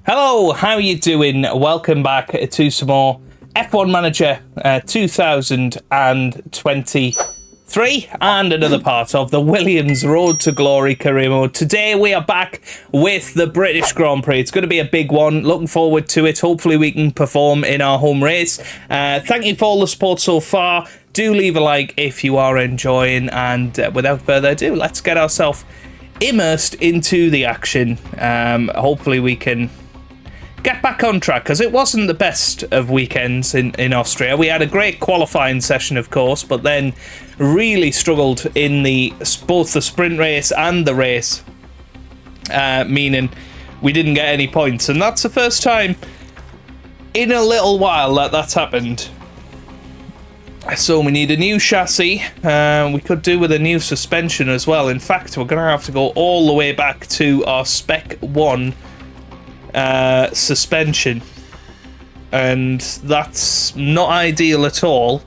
Hello, how you doing? Welcome back to some more F1 Manager 2023 and another part of the Williams Road to Glory career mode. Today we are back with the British Grand Prix. It's going to be a big one. Looking forward to it. Hopefully we can perform in our home race. Thank you for all the support so far. Do leave a like if you are enjoying, and without further ado, let's get ourselves immersed into the action. Hopefully we can get back on track, because it wasn't the best of weekends in Austria. We had a great qualifying session, of course, but then really struggled in both the sprint race and the race, meaning we didn't get any points. And that's the first time in a little while that that's happened. So we need a new chassis. We could do with a new suspension as well. In fact, we're going to have to go all the way back to our Spec 1 suspension, and that's not ideal at all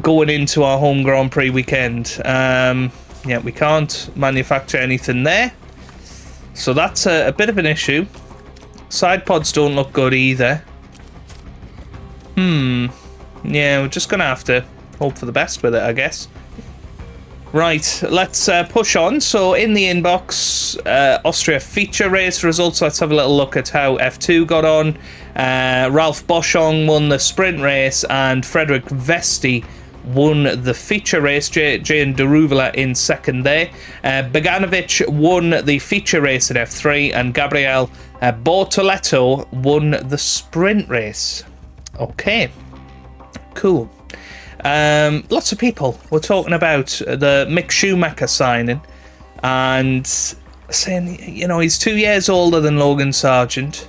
going into our home Grand Prix weekend. Yeah, we can't manufacture anything there, so that's a bit of an issue. Side pods don't look good either. Yeah, we're just gonna have to hope for the best with it, I guess. Right, let's push on. So in the inbox, Austria feature race results. Let's have a little look at how F2 got on. Ralph Boschung won the sprint race, and Frederick Vesti won the feature race. Jane Deruvela in second there. Beganovic won the feature race in F3, and Gabriel Bortoletto won the sprint race. Okay, cool. Lots of people were talking about the Mick Schumacher signing and saying, you know, he's 2 years older than Logan Sargent,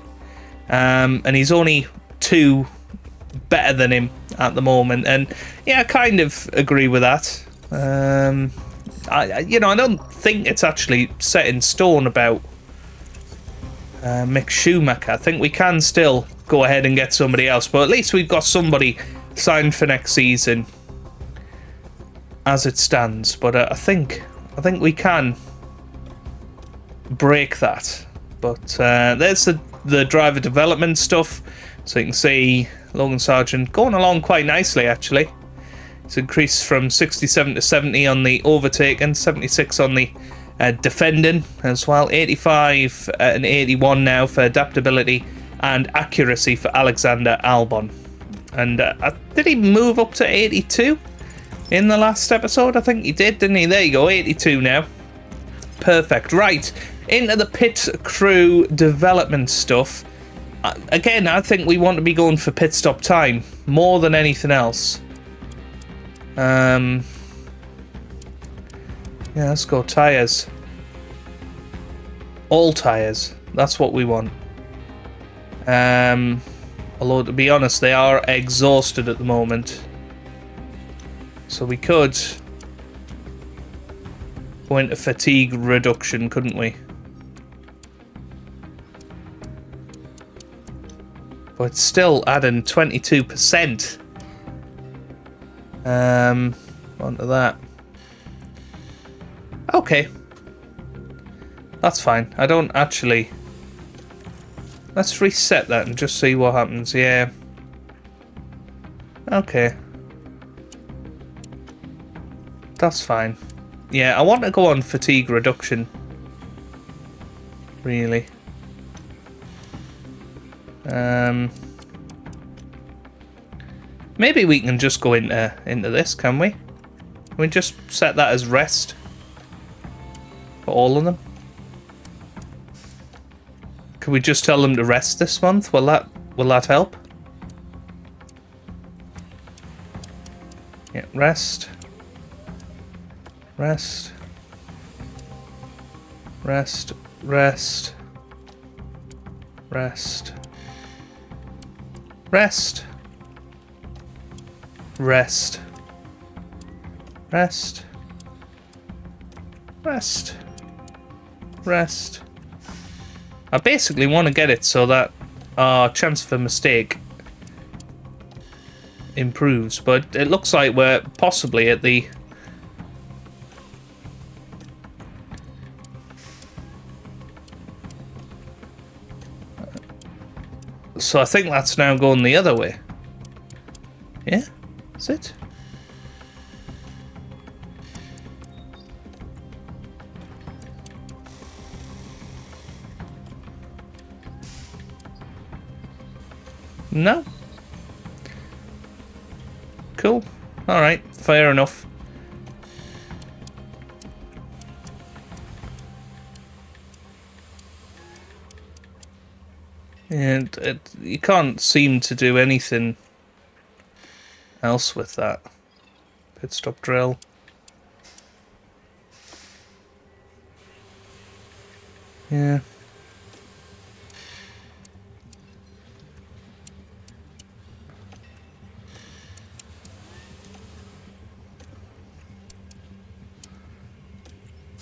and he's only 2 better than him at the moment. And yeah, I kind of agree with that. I don't think it's actually set in stone about Mick Schumacher. I think we can still go ahead and get somebody else, but at least we've got somebody signed for next season as it stands. But I think we can break that. But there's the driver development stuff, so you can see Logan Sargent going along quite nicely, actually. It's increased from 67 to 70 on the overtaking, 76 on the defending as well, 85 and 81 now for adaptability and accuracy for Alexander Albon. And did he move up to 82 in the last episode? I think he did, didn't he? There you go, 82 now. Perfect. Right, into the pit crew development stuff. Again, I think we want to be going for pit stop time more than anything else. Yeah, let's go tyres. All tyres. That's what we want. Although, to be honest, they are exhausted at the moment. So we could go into fatigue reduction, couldn't we? But it's still adding 22%. Onto that. Okay. That's fine. I don't actually... Let's reset that and just see what happens. Yeah. Okay. That's fine. Yeah, I want to go on fatigue reduction. Really. Maybe we can just go into this, can we? Can we just set that as rest for all of them? Can we just tell them to rest this month? Will that help? Yeah, rest. Rest. Rest. Rest. Rest. Rest. Rest. Rest. Rest. Rest. I basically want to get it so that our chance for mistake improves, but it looks like we're possibly at the So I think that's now going the other way. Yeah? Is it? No? Cool. Alright, fair enough. And you can't seem to do anything else with that. Pit stop drill. Yeah.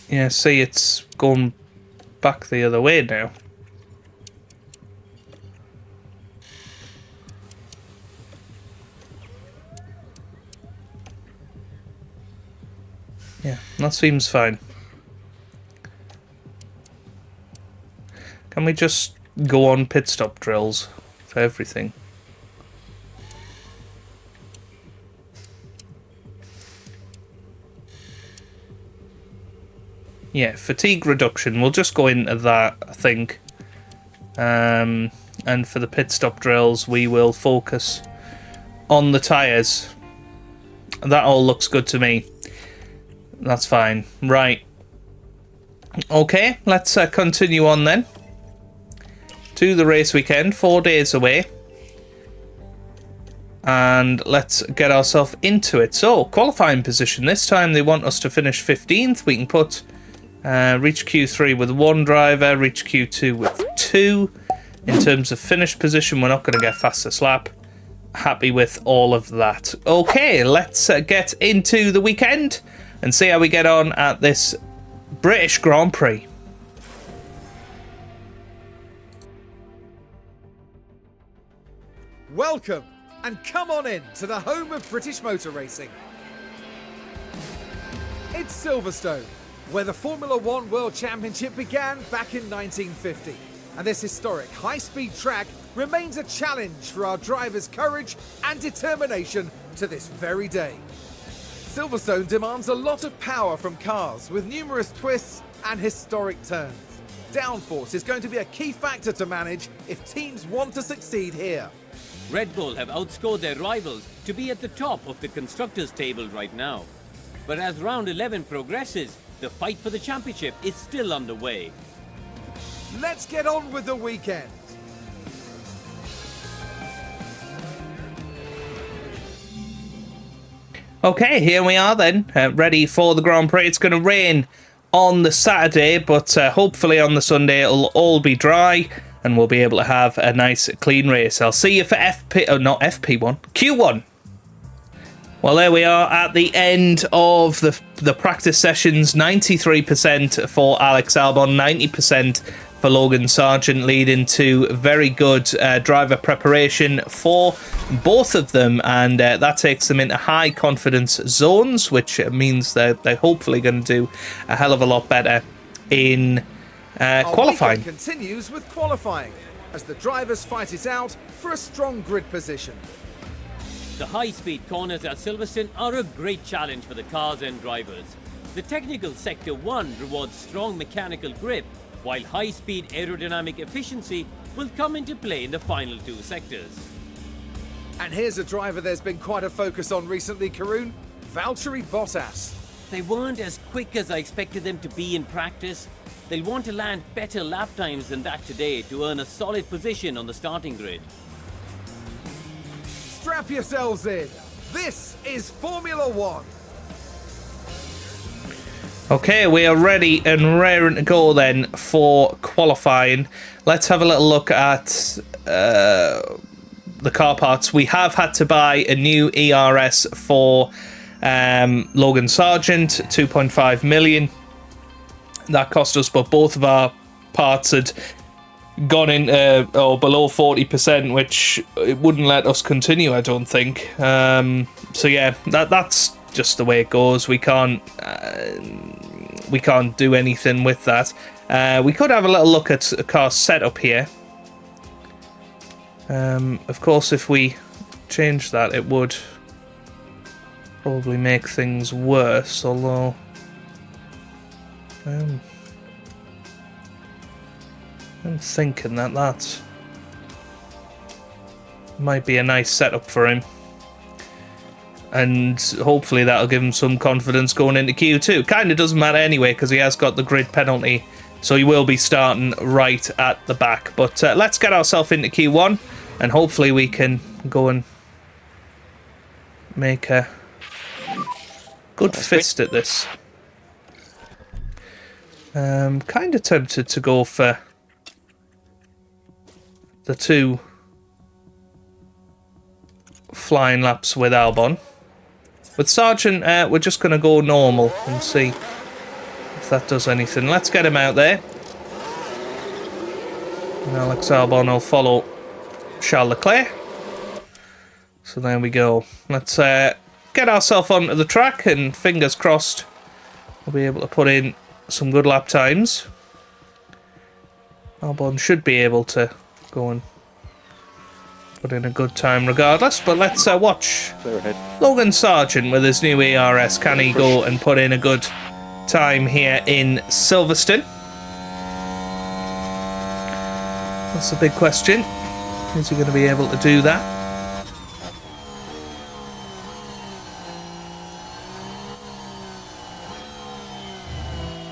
Yeah, see, it's going back the other way now. Yeah, that seems fine. Can we just go on pit stop drills for everything? Yeah, fatigue reduction. We'll just go into that, I think. And for the pit stop drills, we will focus on the tyres. That all looks good to me. That's fine. Right. Okay, let's continue on then to the race weekend. 4 days away. And let's get ourselves into it. So, qualifying position. This time they want us to finish 15th. We can put reach Q3 with 1 driver, reach Q2 with 2. In terms of finish position, we're not going to get fastest lap. Happy with all of that. Okay, let's get into the weekend and see how we get on at this British Grand Prix. Welcome and come on in to the home of British motor racing. It's Silverstone, where the Formula One World Championship began back in 1950. And this historic high-speed track remains a challenge for our drivers' courage and determination to this very day. Silverstone demands a lot of power from cars with numerous twists and historic turns. Downforce is going to be a key factor to manage if teams want to succeed here. Red Bull have outscored their rivals to be at the top of the constructors' table right now. But as round 11 progresses, the fight for the championship is still underway. Let's get on with the weekend. Okay, here we are then, ready for the Grand Prix. It's going to rain on the Saturday, but hopefully on the Sunday it'll all be dry and we'll be able to have a nice clean race. I'll see you for Q1. Well, there we are at the end of the practice sessions. 93% for Alex Albon, 90% for Logan Sargent, leading to very good driver preparation for both of them, and that takes them into high confidence zones, which means they're hopefully going to do a hell of a lot better in qualifying. Our weekend continues with qualifying as the drivers fight it out for a strong grid position. The high-speed corners at Silverstone are a great challenge for the cars and drivers. The technical sector 1 rewards strong mechanical grip, while high-speed aerodynamic efficiency will come into play in the final 2 sectors. And here's a driver there's been quite a focus on recently, Karun, Valtteri Bottas. They weren't as quick as I expected them to be in practice. They'll want to land better lap times than that today to earn a solid position on the starting grid. Strap yourselves in. This is Formula One. Okay, we are ready and raring to go then for qualifying. Let's have a little look at the car parts. We have had to buy a new ERS for Logan Sargent, 2.5 million. That cost us, but both of our parts had gone in below 40%, which it wouldn't let us continue, I don't think. So yeah, that's just the way it goes. We can't do anything with that. We could have a little look at a car setup here. Of course, if we change that, it would probably make things worse, although... I'm thinking that might be a nice setup for him. And hopefully that'll give him some confidence going into Q2. Kind of doesn't matter anyway, because he has got the grid penalty, so he will be starting right at the back. But let's get ourselves into Q1, and hopefully we can go and make a good fist at this. Kind of tempted to go for the 2 flying laps with Albon. With Sargent, we're just going to go normal and see if that does anything. Let's get him out there. And Alex Albon will follow Charles Leclerc. So there we go. Let's get ourselves onto the track, and fingers crossed we'll be able to put in some good lap times. Albon should be able to go and put in a good time regardless, but let's watch Logan Sargent with his new ERS. Can he go and put in a good time here in Silverstone? That's the big question. Is he going to be able to do that?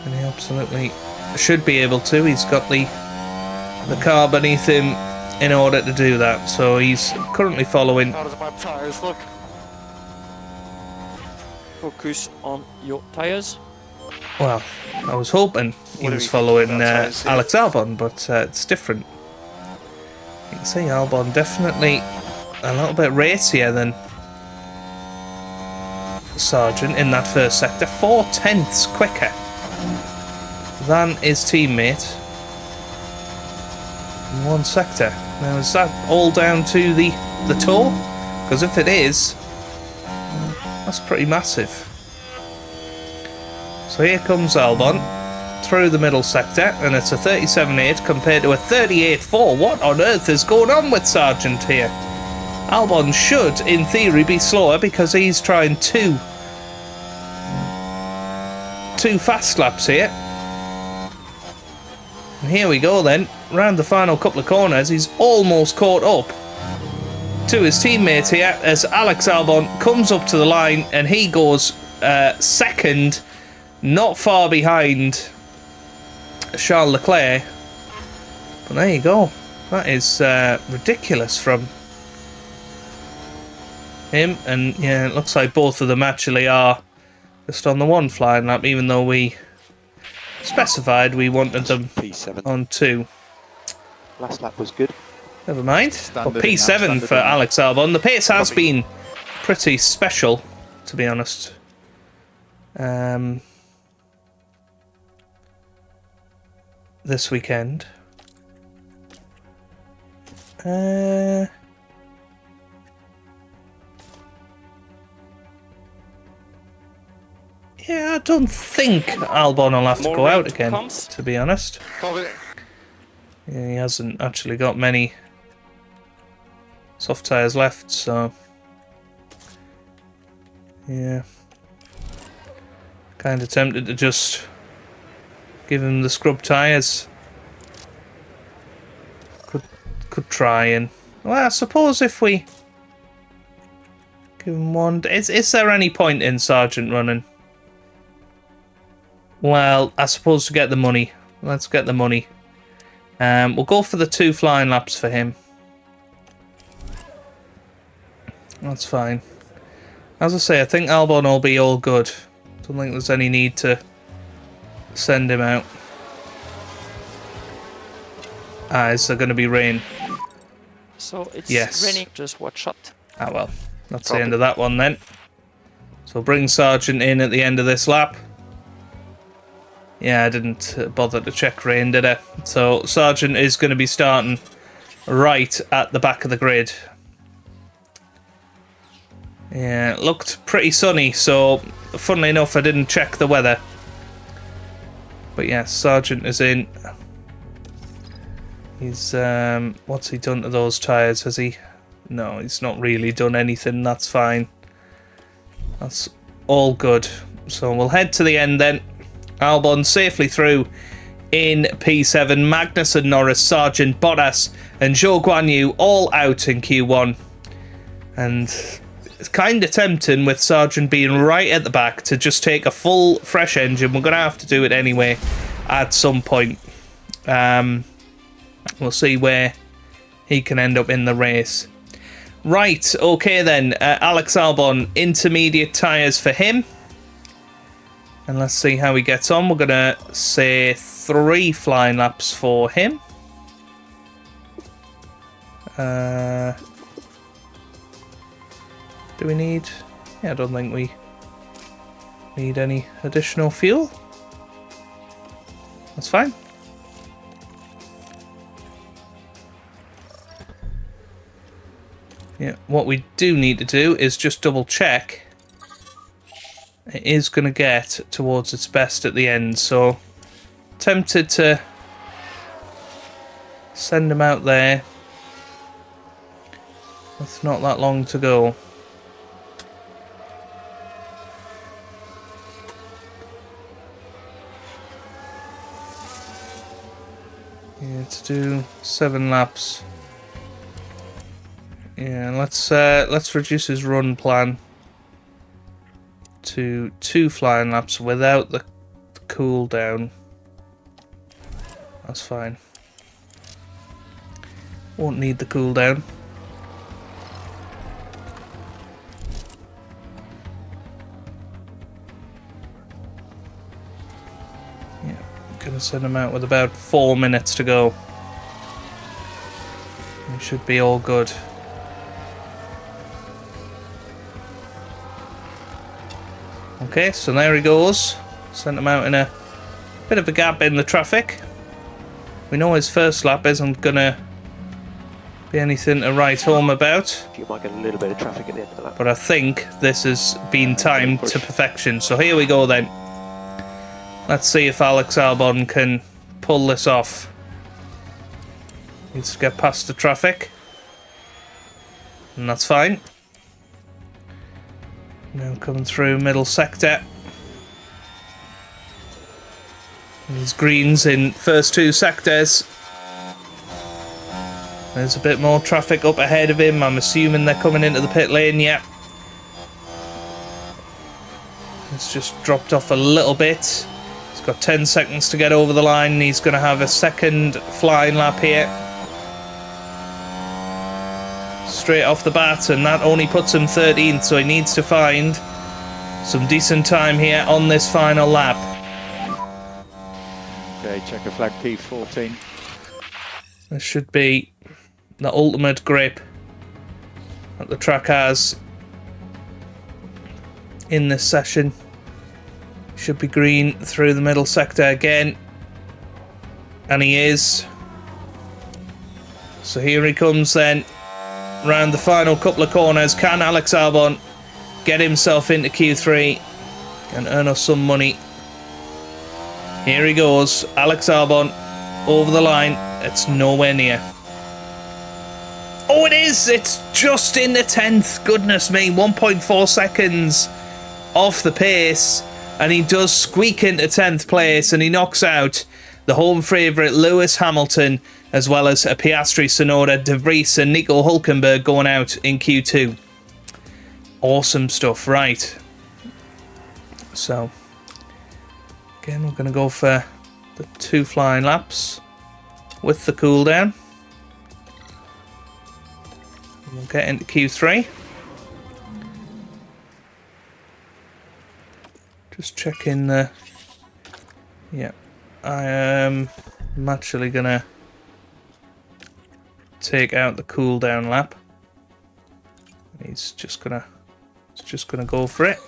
And he absolutely should be able to. He's got the car beneath him in order to do that, so he's currently following. How does my tyres look? Focus on your tyres. Well, I was hoping he was following Alex Albon, but it's different. You can see Albon definitely a little bit racier than Sargent in that first sector. 4/10 quicker than his teammate in one sector. Now, is that all down to the toe? Because if it is, that's pretty massive. So here comes Albon through the middle sector, and it's a 37.8 compared to a 38.4. What on earth is going on with Sargent here? Albon should, in theory, be slower because he's trying two fast laps here. And here we go then, round the final couple of corners. He's almost caught up to his teammate here as Alex Albon comes up to the line, and he goes second, not far behind Charles Leclerc. But there you go. That is ridiculous from him. And yeah, it looks like both of them actually are just on the one flying lap, even though we specified we wanted them P7 on 2. Last lap was good. Never mind. But P7 for Alex Albon. The pace has been pretty special, to be honest. This weekend. Yeah, I don't think Albon will have to go out again, to be honest. Yeah, he hasn't actually got many soft tyres left, so yeah. Kind of tempted to just give him the scrub tyres. Could try and... Well, I suppose if we give him one... Is there any point in Sargent running? Well, I suppose to get the money. Let's get the money. We'll go for the 2 flying laps for him. That's fine. As I say, I think Albon will be all good. Don't think there's any need to send him out. Is there going to be rain? So it's raining, just watch out. Ah well, that's the end of that one then. So bring Sargent in at the end of this lap. Yeah, I didn't bother to check rain, did I? So Sargent is going to be starting right at the back of the grid. Yeah, it looked pretty sunny, so funnily enough I didn't check the weather. But yeah, Sargent is in. He's, what's he done to those tyres? Has he? No, he's not really done anything. That's fine. That's all good. So we'll head to the end then. Albon safely through in P7. Magnussen, Norris, Sargent, Bottas and Zhou Guanyu all out in Q1. And it's kind of tempting with Sargent being right at the back to just take a full fresh engine. We're going to have to do it anyway at some point. We'll see where he can end up in the race. Right, okay then. Alex Albon, intermediate tyres for him. And let's see how he gets on. We're going to say 3 flying laps for him. Do we need... Yeah, I don't think we need any additional fuel. That's fine. Yeah, what we do need to do is just double check. It is going to get towards its best at the end, so tempted to send him out there. It's not that long to go. Yeah, to do 7 laps. Yeah, let's reduce his run plan to 2 flying laps without the cooldown. That's fine. Won't need the cooldown. Yeah, gonna send him out with about 4 minutes to go. He should be all good. Okay, so there he goes. Sent him out in a bit of a gap in the traffic. We know his first lap isn't gonna be anything to write home about. You might get a little bit of traffic at the end of the lap. But I think this has been timed to perfection. So here we go then. Let's see if Alex Albon can pull this off. Needs to get past the traffic. And that's fine. Now coming through middle sector. There's greens in first 2 sectors. There's a bit more traffic up ahead of him. I'm assuming they're coming into the pit lane, yeah. It's just dropped off a little bit. He's got 10 seconds to get over the line. He's going to have a second flying lap here. Straight off the bat, and that only puts him 13th, so he needs to find some decent time here on this final lap. Okay, checker flag P14. This should be the ultimate grip that the track has in this session. Should be green through the middle sector again, and he is. So here he comes then. Round the final couple of corners, can Alex Albon get himself into Q3 and earn us some money? Here he goes, Alex Albon over the line. It's nowhere near. Oh, it is! It's just in the 10th. Goodness me, 1.4 seconds off the pace, and he does squeak into 10th place, and he knocks out the home favourite Lewis Hamilton, as well as a Piastri, Tsunoda, De Vries and Nico Hülkenberg going out in Q2. Awesome stuff, right. So, again, we're going to go for the 2 flying laps with the cooldown. We'll get into Q3. Just checking the... Yeah, I am actually going to take out the cooldown lap. He's just gonna go for it.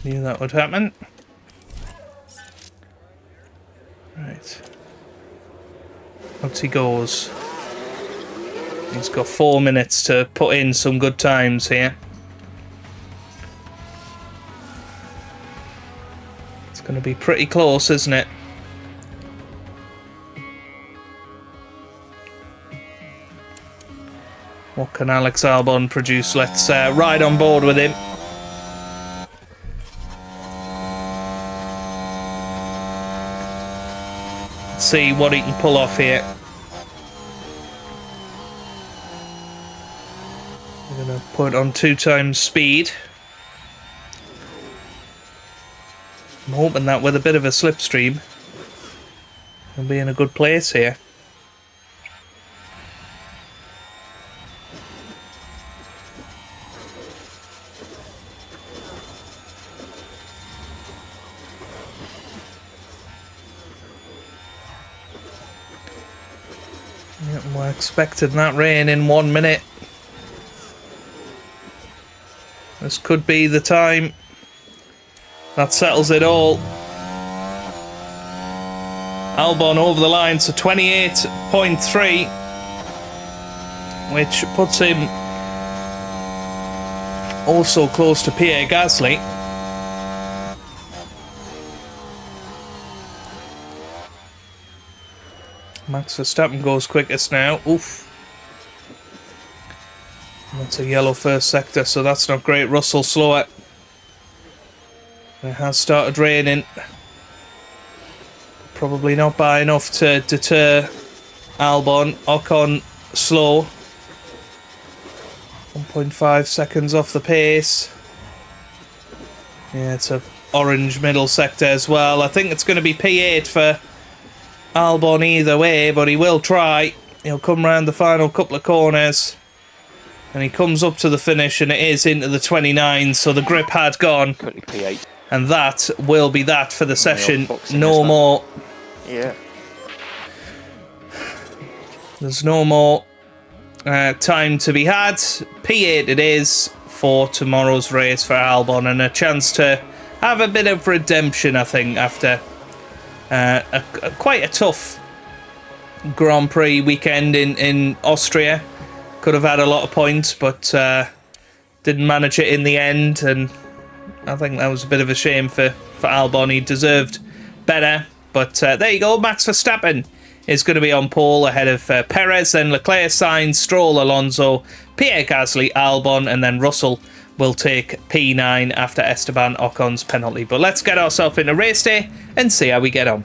Knew that would happen. Right. Once he goes, he's got 4 minutes to put in some good times here. It's going to be pretty close, isn't it? What can Alex Albon produce? Let's ride on board with him. Let's see what he can pull off here. We're going to put on 2 times speed. I'm hoping that with a bit of a slipstream, we'll be in a good place here. Yep, we're expecting that rain in 1 minute. This could be the time that settles it all. Albon over the line to 28.3, which puts him also close to Pierre Gasly. Max Verstappen goes quickest now. Oof. That's a yellow first sector, so that's not great. Russell slower. It has started raining. Probably not by enough to deter Albon. Ocon slow. 1.5 seconds off the pace. Yeah, it's a orange middle sector as well. I think it's going to be P8 for Albon either way, but he will try. He'll come round the final couple of corners. And he comes up to the finish, and it is into the 29, so the grip had gone. P8. And that will be that for the session. No more. Yeah. There's no more time to be had. P8 it is for tomorrow's race for Albon, and a chance to have a bit of redemption, I think, after quite a tough Grand Prix weekend in Austria. Could have had a lot of points, but didn't manage it in the end, and I think that was a bit of a shame for Albon. He deserved better, but there you go. Max Verstappen is going to be on pole ahead of Perez, then Leclerc, Sainz, Stroll, Alonso, Pierre Gasly, Albon, and then Russell will take P9 after Esteban Ocon's penalty. But let's get ourselves into race day and see how we get on.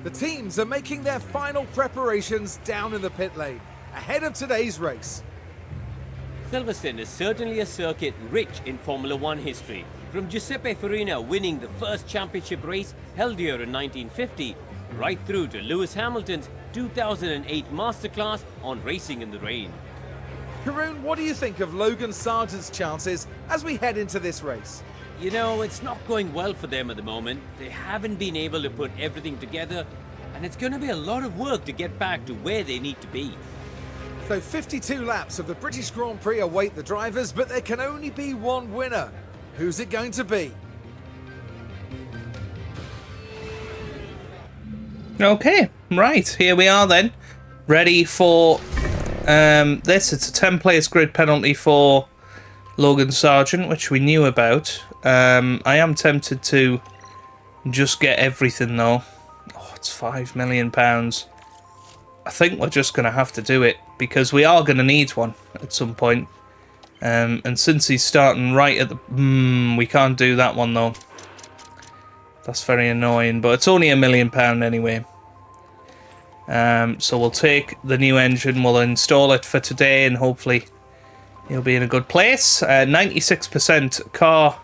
The teams are making their final preparations down in the pit lane ahead of today's race. Silverstone is certainly a circuit rich in Formula One history. From Giuseppe Farina winning the first championship race held here in 1950, right through to Lewis Hamilton's 2008 masterclass on racing in the rain. Karun, what do you think of Logan Sargent's chances as we head into this race? You know, it's not going well for them at the moment. They haven't been able to put everything together, and it's going to be a lot of work to get back to where they need to be. So 52 laps of the British Grand Prix await the drivers, but there can only be one winner. Who's it going to be? Okay, right, here we are then. Ready for this. It's a 10-place grid penalty for Logan Sargent, which we knew about. I am tempted to just get everything though. Oh, it's £5 million. I think we're just going to have to do it, because we are going to need one at some point. And since he's starting right at the... we can't do that one though. That's very annoying, but it's only £1 million anyway. So we'll take the new engine, we'll install it for today, and hopefully he'll be in a good place. 96% car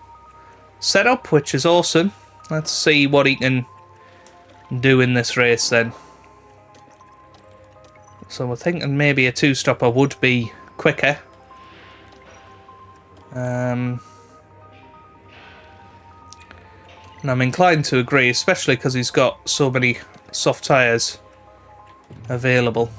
setup, which is awesome. Let's see what he can do in this race then. So we're thinking maybe a two-stopper would be quicker. And I'm inclined to agree, especially because he's got so many soft tyres available.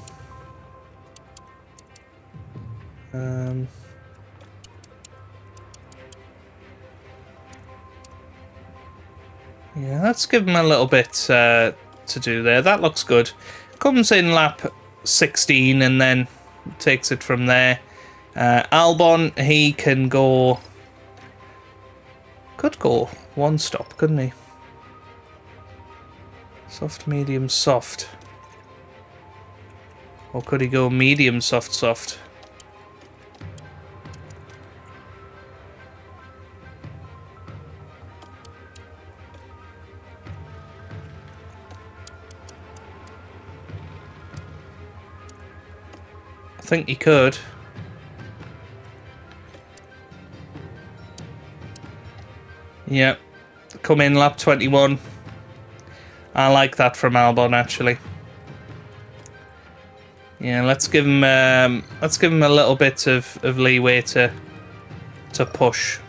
Yeah, let's give him a little bit to do there. That looks good. Comes in lap 16 and then takes it from there. Albon, he can go... Could go one stop, couldn't he? Soft, medium, soft. Or could he go medium, soft, soft? think he could. Yep. Come in lap 21. I like that from Albon, actually. Yeah, let's give him a little bit of leeway to push.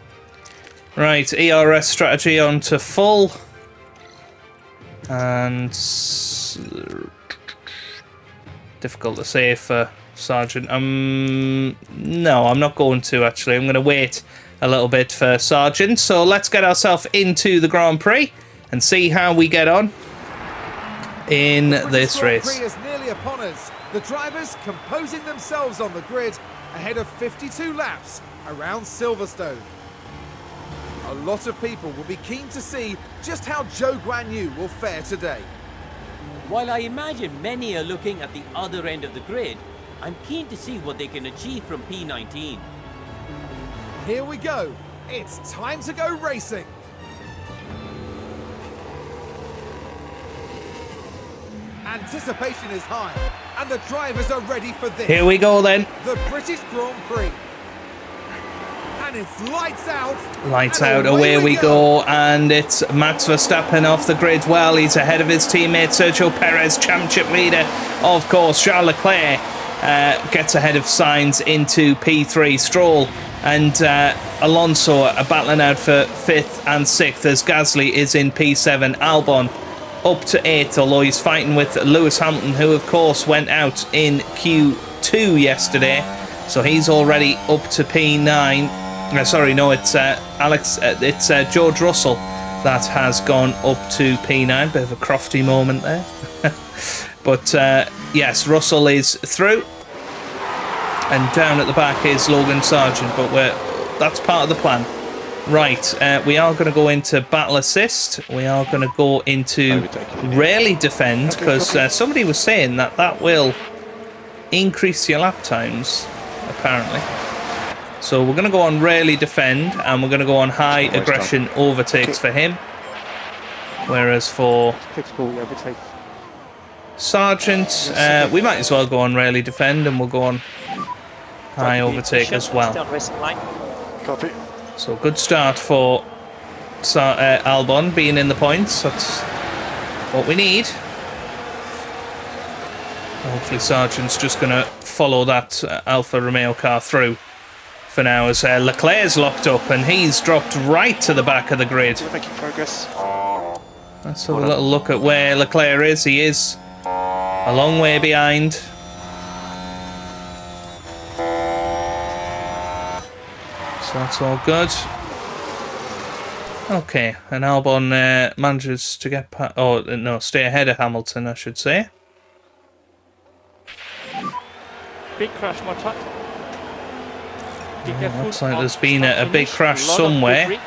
Right, ERS strategy on to full. And difficult to say for Sargent. No, I'm not going to, actually. I'm going to wait a little bit for Sargent. So let's get ourselves into the Grand Prix and see how we get on in this race. The Grand Prix is nearly upon us. The drivers composing themselves on the grid ahead of 52 laps around Silverstone. A lot of people will be keen to see just how Zhou Guanyu will fare today. While I imagine many are looking at the other end of the grid, I'm keen to see what they can achieve from P19. Here we go. It's time to go racing. Anticipation is high, and the drivers are ready for this. Here we go then. The British Grand Prix. And it's lights out. Lights out, away we go. And it's Max Verstappen off the grid. Well, he's ahead of his teammate Sergio Perez, championship leader. Of course, Charles Leclerc gets ahead of Sainz into P3. Stroll and Alonso are battling out for 5th and 6th as Gasly is in P7. Albon up to 8th, although he's fighting with Lewis Hamilton, who of course went out in Q2 yesterday, so he's already up to P9. Sorry, no, it's George Russell that has gone up to P9. Bit of a crofty moment there. But yes, Russell is through, and down at the back is Logan Sargent, but that's part of the plan. Right, we are going to go into battle assist. We are going to go into rarely defend, because somebody was saying that will increase your lap times, apparently. So we're going to go on rarely defend, and we're going to go on high aggression overtakes for him. Whereas for Sargent, we might as well go on rarely defend, and we'll go on high overtake as well. Copy. So good start for Albon being in the points. That's what we need. Hopefully Sargent's just going to follow that Alfa Romeo car through for now, as Leclerc's locked up and he's dropped right to the back of the grid. We're making progress. Let's have a little look at where Leclerc is. He is a long way behind. So that's all good. Okay, and Albon manages to get stay ahead of Hamilton, I should say. Big crash, my time. Looks like there's been a big crash somewhere.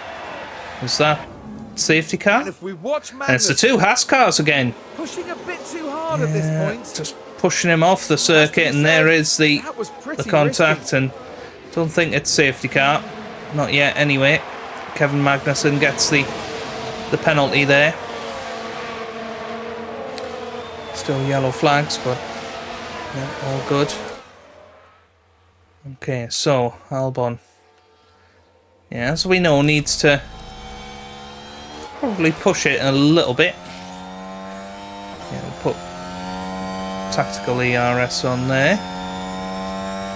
Is that safety car? And if we watch And it's the two Haas cars again. pushing a bit too hard at this point. Just pushing him off the circuit, and there is the contact, risky. and don't think it's safety car. Not yet, anyway. Kevin Magnussen gets the penalty there. Still yellow flags, but yeah, all good. Okay, so Albon, yeah, as we know, needs to probably push it a little bit. Yeah, we'll put tactical ERS on there.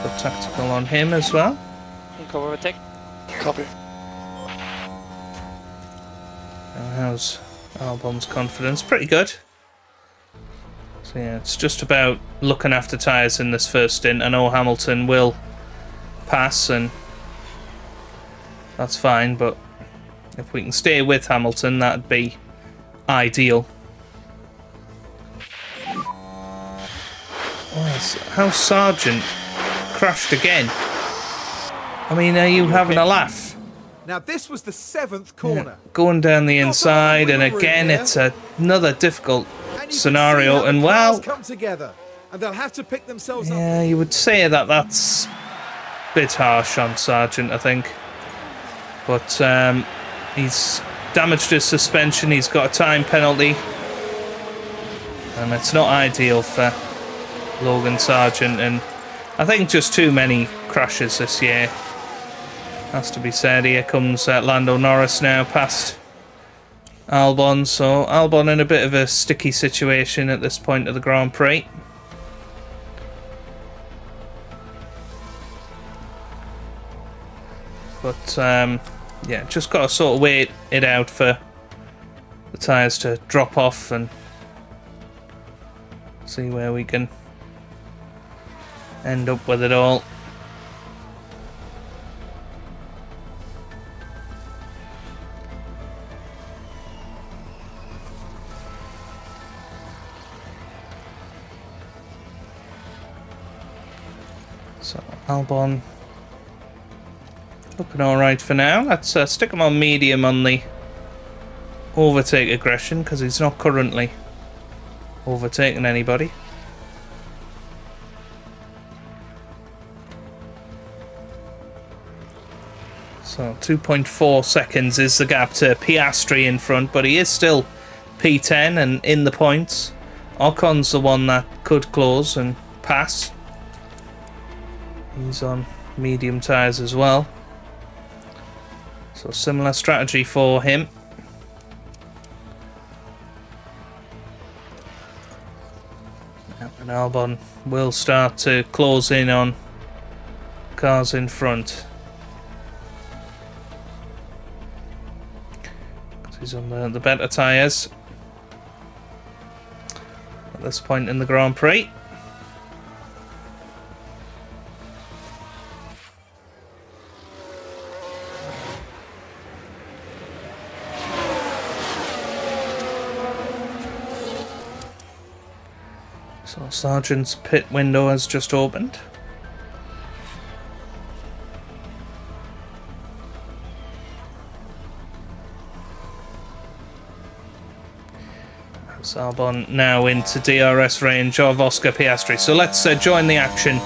Put tactical on him as well. Cover attack. Copy. How's Albon's confidence? Pretty good. So yeah, it's just about looking after tyres in this first stint. I know Hamilton will pass, and that's fine, but if we can stay with Hamilton, that'd be ideal. How's Sargent crashed again? I mean, are you having a laugh? Now this was the 7th corner. Yeah, going down the inside, and again it's another difficult scenario, and well, come together, and they'll have to pick themselves up. yeah, you would say that's a bit harsh on Sargent, I think, but he's damaged his suspension, he's got a time penalty, and it's not ideal for Logan Sargent, and I think just too many crashes this year. Has to be said. Here comes Lando Norris now past Albon. So Albon in a bit of a sticky situation at this point of the Grand Prix. But yeah, just got to sort of wait it out for the tyres to drop off and see where we can end up with it all. So Albon looking alright for now. Let's stick him on medium on the overtake aggression because he's not currently overtaking anybody. So 2.4 seconds is the gap to Piastri in front, but he is still P10 and in the points. Ocon's the one that could close and pass. He's on medium tyres as well. So similar strategy for him. And Albon will start to close in on cars in front. He's on the better tyres at this point in the Grand Prix. So Sargent's pit window has just opened. Albon now into DRS range of Oscar Piastri. So let's join the action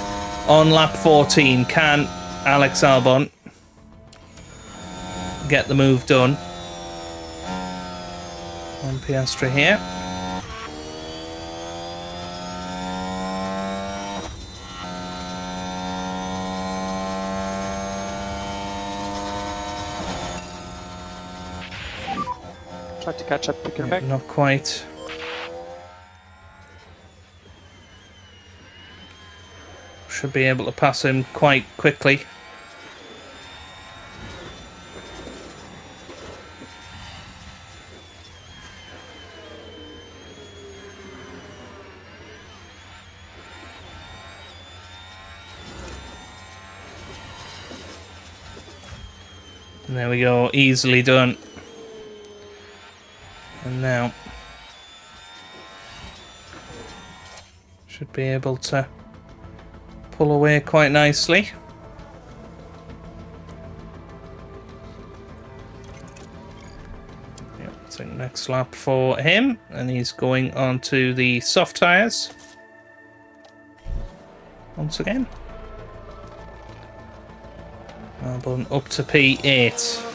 on lap 14. Can Alex Albon get the move done on Piastri here? Try to catch up, pick her back. Not quite. Should be able to pass him quite quickly. And there we go, easily done. And now should be able to pull away quite nicely. Yep, I think next lap for him, and he's going on to the soft tyres once again. Albon up to P8.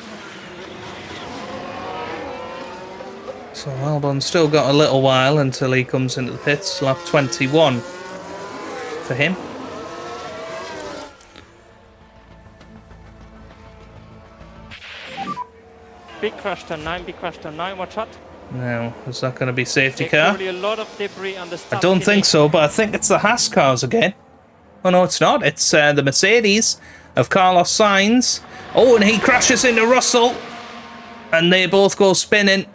So Albon's still got a little while until he comes into the pits. Lap 21 for him. Big crash turn 9, big crash turn 9, watch out. Now, is that going to be safety car? A lot of debris on the I don't think so, but I think it's the Haas cars again. Oh no, it's not. It's the Mercedes of Carlos Sainz. Oh, and he crashes into Russell. And they both go spinning.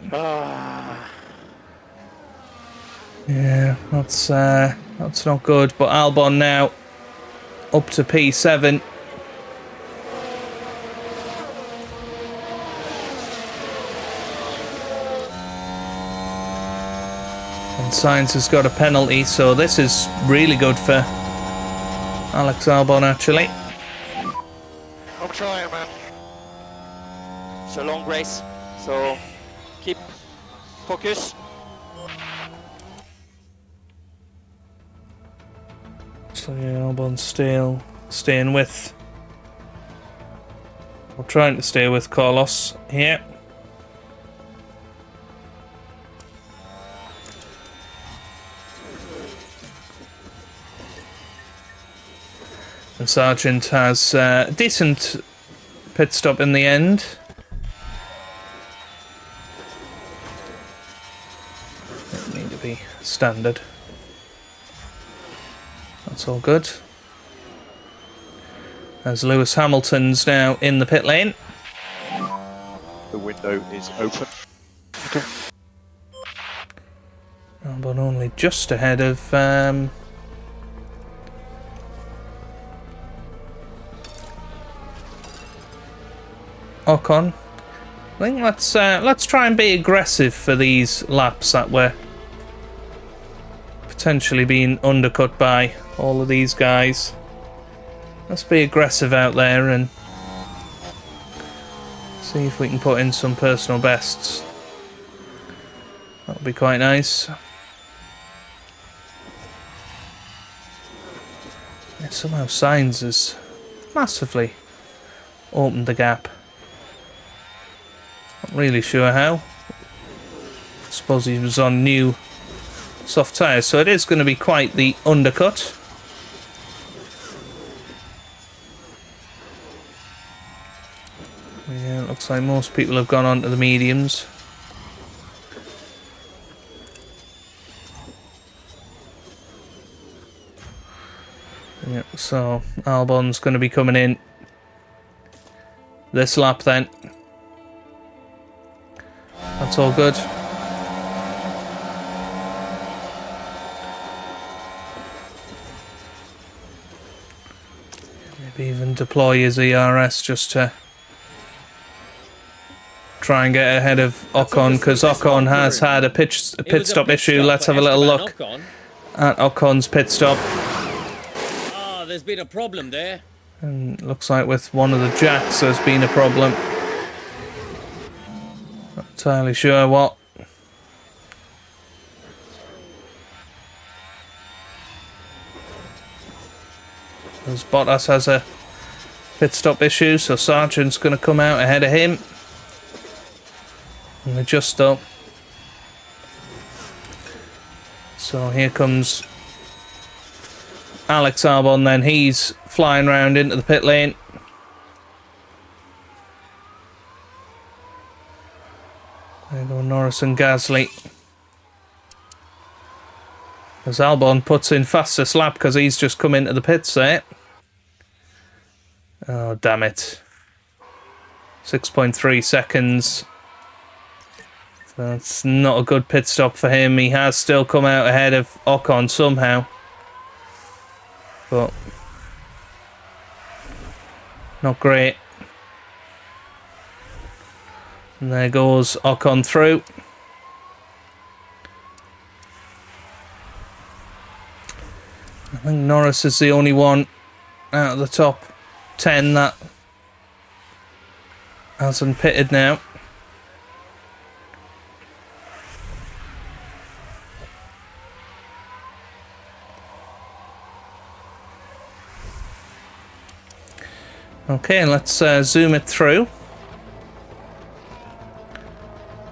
Yeah, that's not good. But Albon now up to P7. And Sainz has got a penalty, so this is really good for Alex Albon, actually. I'm trying, man. It's a long race, so keep focus. So yeah, Albon's still staying with, or trying to stay with Carlos here. And Sargent has a decent pit stop in the end. Doesn't need to be standard. That's all good. As Lewis Hamilton's now in the pit lane. The window is open. Okay. But only just ahead of Ocon. I think let's try and be aggressive for these laps that we're potentially being undercut by all of these guys. Let's be aggressive out there and see if we can put in some personal bests. That'll be quite nice. Yeah, somehow Sainz has massively opened the gap. Not really sure how. I suppose he was on new soft tyres, so it is going to be quite the undercut. Yeah, it looks like most people have gone on to the mediums. Yep, so Albon's going to be coming in this lap then. That's all good. Maybe even deploy his ERS just to try and get ahead of Ocon, because Ocon has had a pit stop issue. Let's have a little look at Ocon's pit stop. Ah, there's been a problem there. And looks like with one of the jacks there's been a problem. Not entirely sure what. As Bottas has a pit stop issue, so Sargent's going to come out ahead of him. And adjust up. So here comes Alex Albon then. He's flying round into the pit lane. There go Norris and Gasly. As Albon puts in fastest lap because he's just come into the pits there. Oh, damn it. 6.3 seconds. That's not a good pit stop for him. He has still come out ahead of Ocon somehow. But not great. And there goes Ocon through. I think Norris is the only one out of the top 10 that hasn't pitted now. Okay, let's zoom it through.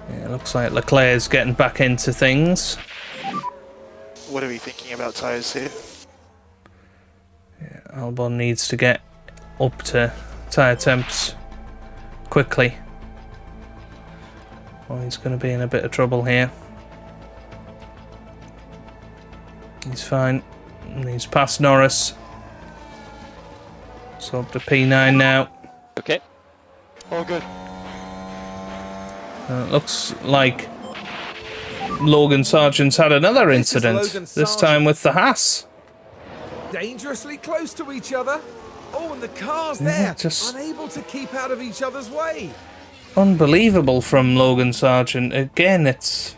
Yeah, it looks like Leclerc's getting back into things. What are we thinking about tyres here? Yeah, Albon needs to get up to tyre temps quickly. Well, he's going to be in a bit of trouble here. He's fine. And he's past Norris. So up to P9 now. Okay. All good. It looks like Logan Sargent's had another incident, this time with the Haas. Dangerously close to each other. Oh, and the car's there, just unable to keep out of each other's way. Unbelievable from Logan Sargent. Again, it's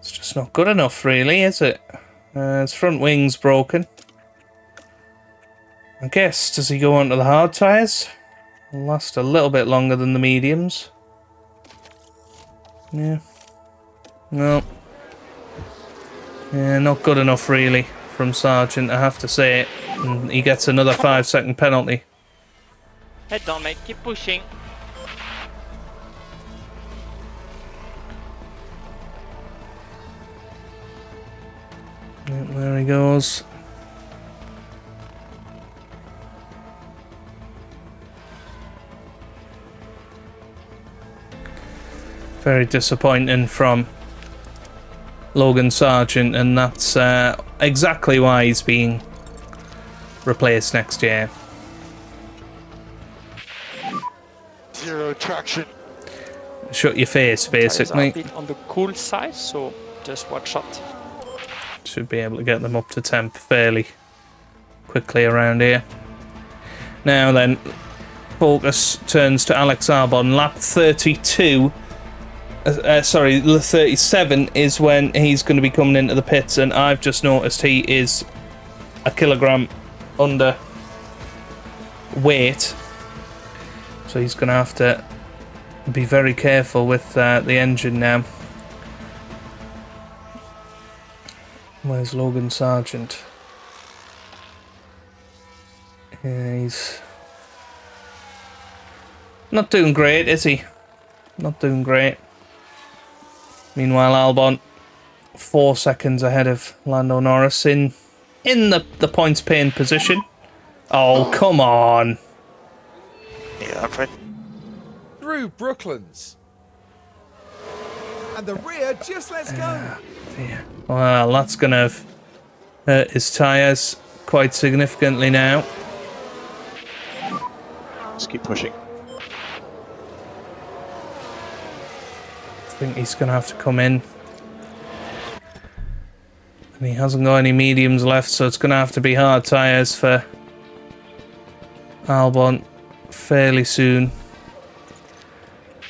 just not good enough, really, is it? His front wing's broken. I guess, does he go onto the hard tyres? Will last a little bit longer than the mediums. Yeah. No. Yeah, not good enough, really, from Sargent, I have to say it. And he gets another 5-second penalty. Head down, mate. Keep pushing. Yep, there he goes. Very disappointing from Logan Sargent, and that's exactly why he's being replaced next year. Zero traction. Shut your face, basically. Tires are a bit on the cool side, so just watch out. Should be able to get them up to temp fairly quickly around here. Now then, focus turns to Alex Albon. Lap 32. Sorry, 37 is when he's going to be coming into the pits, and I've just noticed he is a kilogram under weight, so he's going to have to be very careful with the engine now. Where's Logan Sargent? Yeah, he's not doing great, is he? Not doing great. Meanwhile, Albon 4 seconds ahead of Lando Norris in the points paying position. Oh, come on. Yeah, I'm fine. Through Brooklands. And the rear just lets go. Yeah. Well, that's going to hurt his tyres quite significantly now. Let's keep pushing. I think he's going to have to come in. And he hasn't got any mediums left, so it's going to have to be hard tyres for Albon fairly soon.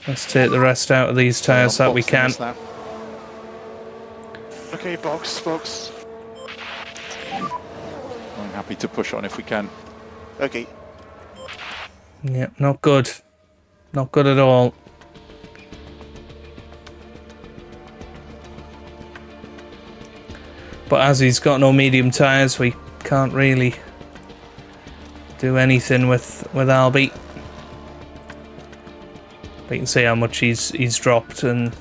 Let's take the rest out of these tyres that we can. Okay, box. I'm happy to push on if we can. Okay. Yep, not good. Not good at all. But as he's got no medium tyres, we can't really do anything with Albie. But you can see how much he's dropped, and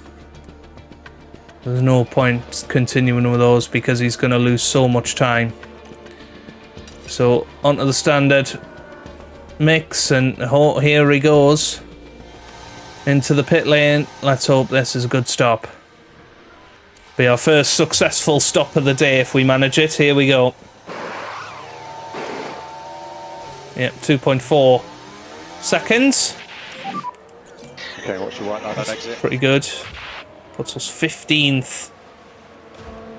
there's no point continuing with those because he's going to lose so much time. So onto the standard mix, and here he goes into the pit lane. Let's hope this is a good stop. Be our first successful stop of the day if we manage it. Here we go. Yep, 2.4 seconds. Okay, watch your white line on exit. Pretty good. Puts us 15th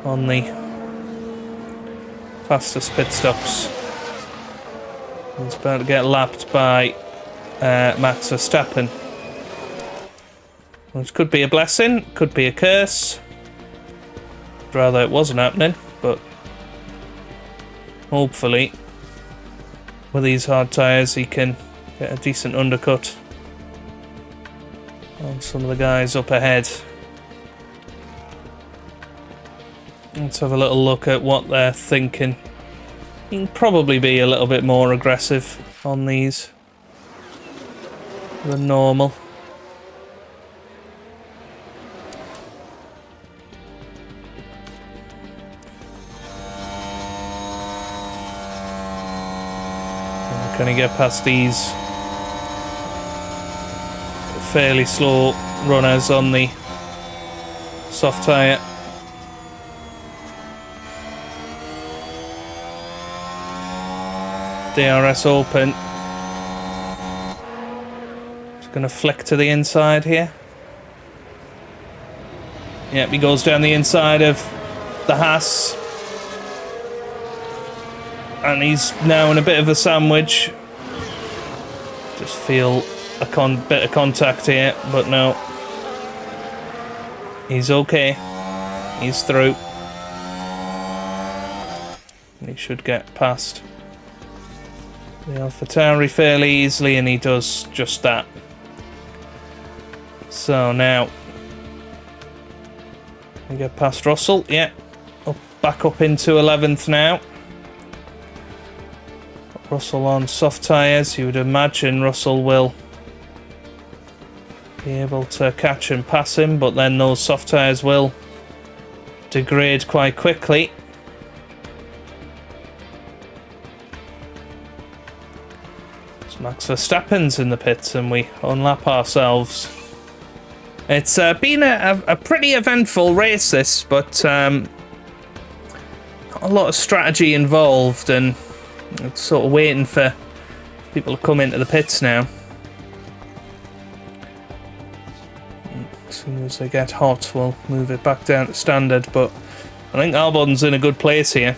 on the fastest pit stops. He's about to get lapped by Max Verstappen, which could be a blessing, could be a curse. I'd rather it wasn't happening, but hopefully with these hard tyres he can get a decent undercut on some of the guys up ahead. Let's have a little look at what they're thinking. You can probably be a little bit more aggressive on these than normal. Can he get past these fairly slow runners on the soft tyre? DRS open. Just going to flick to the inside here. Yep, he goes down the inside of the Haas. And he's now in a bit of a sandwich. Just feel a bit of contact here, but no. He's okay. He's through. He should get past the AlphaTauri fairly easily, and he does just that. So now we get past Russell. Yeah, back up into 11th now. Russell on soft tyres. You would imagine Russell will be able to catch and pass him, but then those soft tyres will degrade quite quickly. Max Verstappen's in the pits and we unlap ourselves. It's been a pretty eventful race, this, but not a lot of strategy involved, and it's sort of waiting for people to come into the pits now. As soon as they get hot, we'll move it back down to standard, but I think Albon's in a good place here.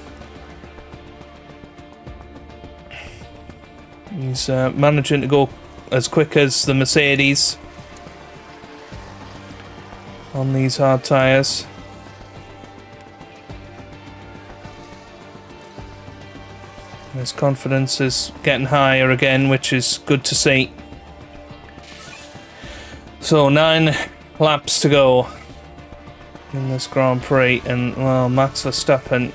He's managing to go as quick as the Mercedes on these hard tyres. His confidence is getting higher again, which is good to see. So 9 laps to go in this Grand Prix, and well, Max Verstappen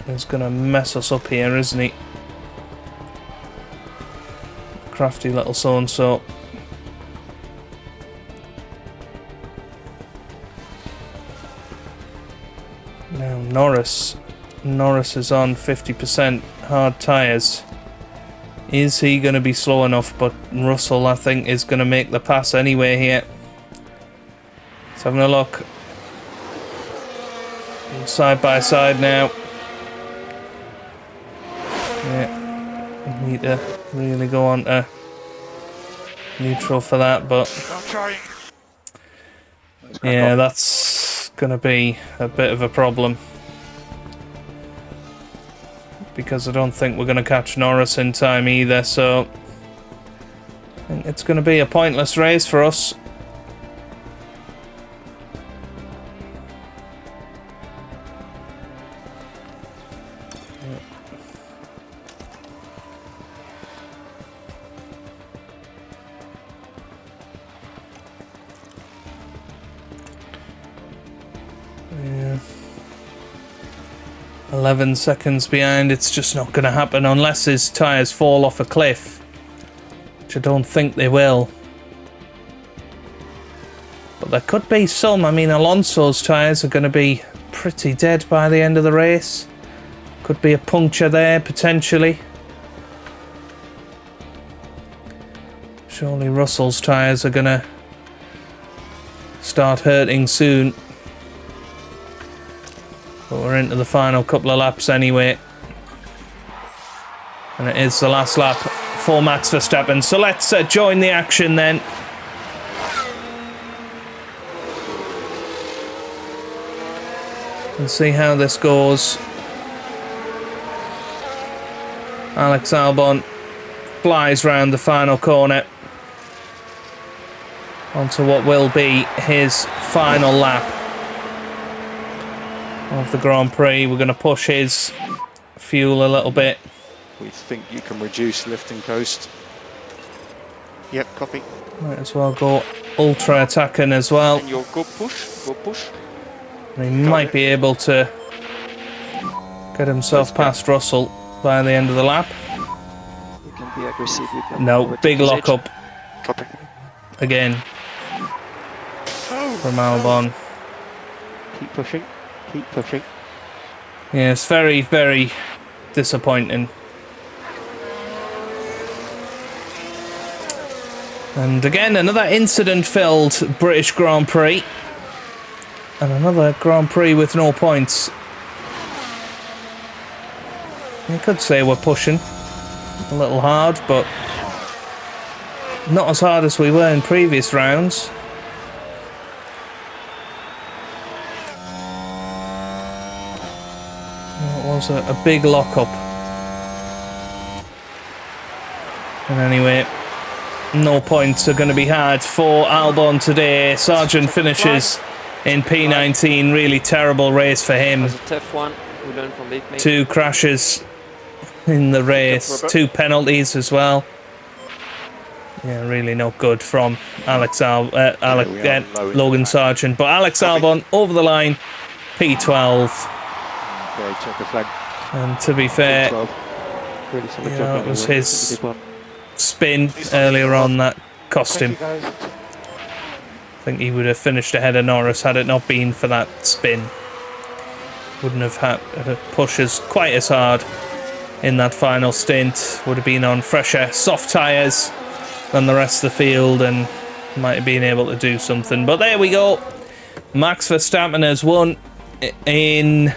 is going to mess us up here, isn't he? Crafty little so-and-so. Now Norris is on 50% hard tyres. Is he going to be slow enough? But Russell, I think, is going to make the pass anyway here. Let's have a look. Side by side now. Yeah, need to really go on to neutral for that, but yeah, that's going to be a bit of a problem, because I don't think we're going to catch Norris in time either, so I think it's going to be a pointless race for us. Yeah. 11 seconds behind. It's just not going to happen unless his tyres fall off a cliff, which I don't think they will. But there could be some. I mean, Alonso's tyres are going to be pretty dead by the end of the race. Could be a puncture there, potentially. Surely Russell's tyres are going to start hurting soon. But we're into the final couple of laps anyway. And it is the last lap for Max Verstappen. So let's join the action then. And see how this goes. Alex Albon flies round the final corner onto what will be his final lap of the Grand Prix. We're going to push his fuel a little bit. We think you can reduce lift and coast. Yep, copy. Might as well go ultra attacking as well. And you'll go push. And he might be able to get himself past Russell by the end of the lap. You can be aggressive with them. No, big lock up Copy. again from Albon. Keep pushing. Keep pushing. Yeah, it's very, very disappointing. And again, another incident-filled British Grand Prix. And another Grand Prix with no points. You could say we're pushing a little hard, but not as hard as we were in previous rounds. It was a big lock-up. And anyway, no points are going to be had for Albon today. Sargent finishes in P19. Really terrible race for him. It was a tough one. We learned from it, maybe. 2 crashes in the race, 2 penalties as well. Yeah, really not good from Logan Sargent. But Alex Albon over the line, P12. Okay, check the flag. And to be fair, it was his spin earlier on that cost him. I think he would have finished ahead of Norris had it not been for that spin. Wouldn't have had to push quite as hard. in that final stint. Would have been on fresher, soft tyres than the rest of the field and might have been able to do something. But there we go. Max Verstappen has won in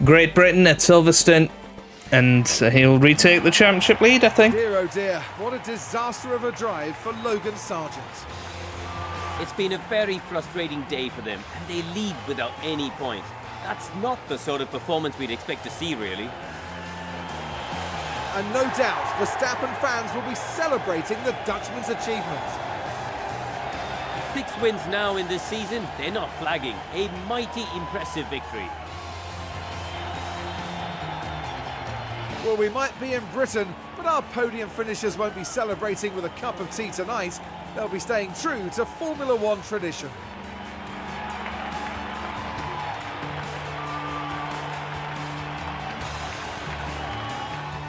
Great Britain at Silverstone, and he'll retake the championship lead, I think. Dear oh dear, what a disaster of a drive for Logan Sargent. It's been a very frustrating day for them, and they lead without any points. That's not the sort of performance we'd expect to see, really. And no doubt, Verstappen fans will be celebrating the Dutchman's achievement. 6 wins now in this season, they're not flagging. A mighty impressive victory. Well, we might be in Britain, but our podium finishers won't be celebrating with a cup of tea tonight. They'll be staying true to Formula One tradition.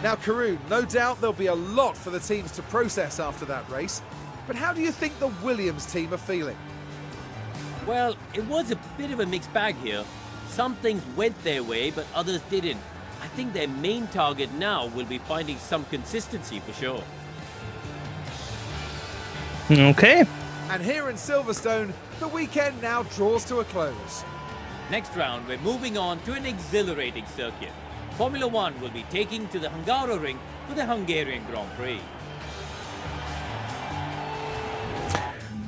Now, Karun, no doubt there'll be a lot for the teams to process after that race. But how do you think the Williams team are feeling? Well, it was a bit of a mixed bag here. Some things went their way, but others didn't. I think their main target now will be finding some consistency for sure. Okay. And here in Silverstone, the weekend now draws to a close. Next round, we're moving on to an exhilarating circuit. Formula One will be taking to the Hungaroring for the Hungarian Grand Prix.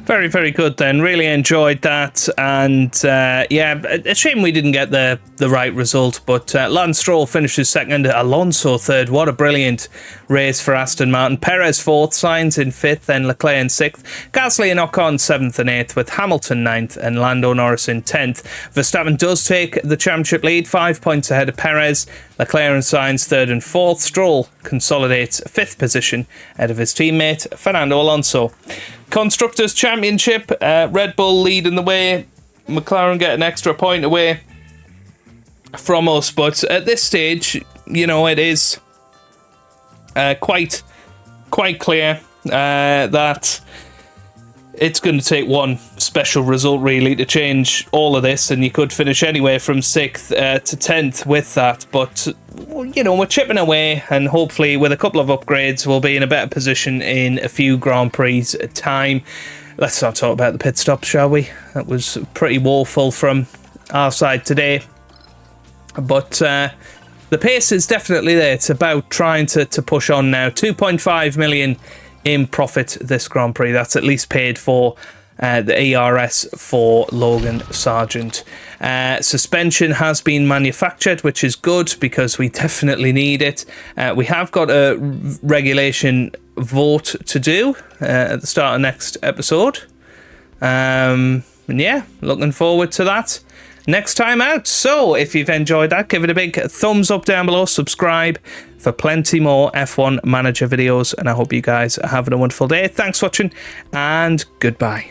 Very, very good then. Really enjoyed that. And yeah, a shame we didn't get the right result. But Lance Stroll finishes second, Alonso third. What a brilliant race for Aston Martin. Perez fourth, Sainz in fifth, then Leclerc in sixth. Gasly and Ocon seventh and eighth, with Hamilton ninth and Lando Norris in 10th. Verstappen does take the championship lead, 5 points ahead of Perez. Leclerc and Sainz third and fourth. Stroll consolidates fifth position ahead of his teammate Fernando Alonso. Constructors' Championship, Red Bull leading the way. McLaren get an extra point away from us, but at this stage, you know, it is quite clear that it's going to take one special result really to change all of this, and you could finish anywhere from 6th to 10th with that. But you know, we're chipping away, and hopefully with a couple of upgrades we'll be in a better position in a few Grand Prix time. Let's not talk about the pit stop, shall we? That was pretty woeful from our side today. But the pace is definitely there. It's about trying to push on now. 2.5 million in profit this Grand Prix. That's at least paid for the ERS for Logan Sargent. Suspension has been manufactured, which is good because we definitely need it. We have got a regulation vote to do at the start of next episode. And yeah, looking forward to that next time out. So if you've enjoyed that, give it a big thumbs up down below, subscribe for plenty more F1 Manager videos, and I hope you guys are having a wonderful day. Thanks for watching, and goodbye.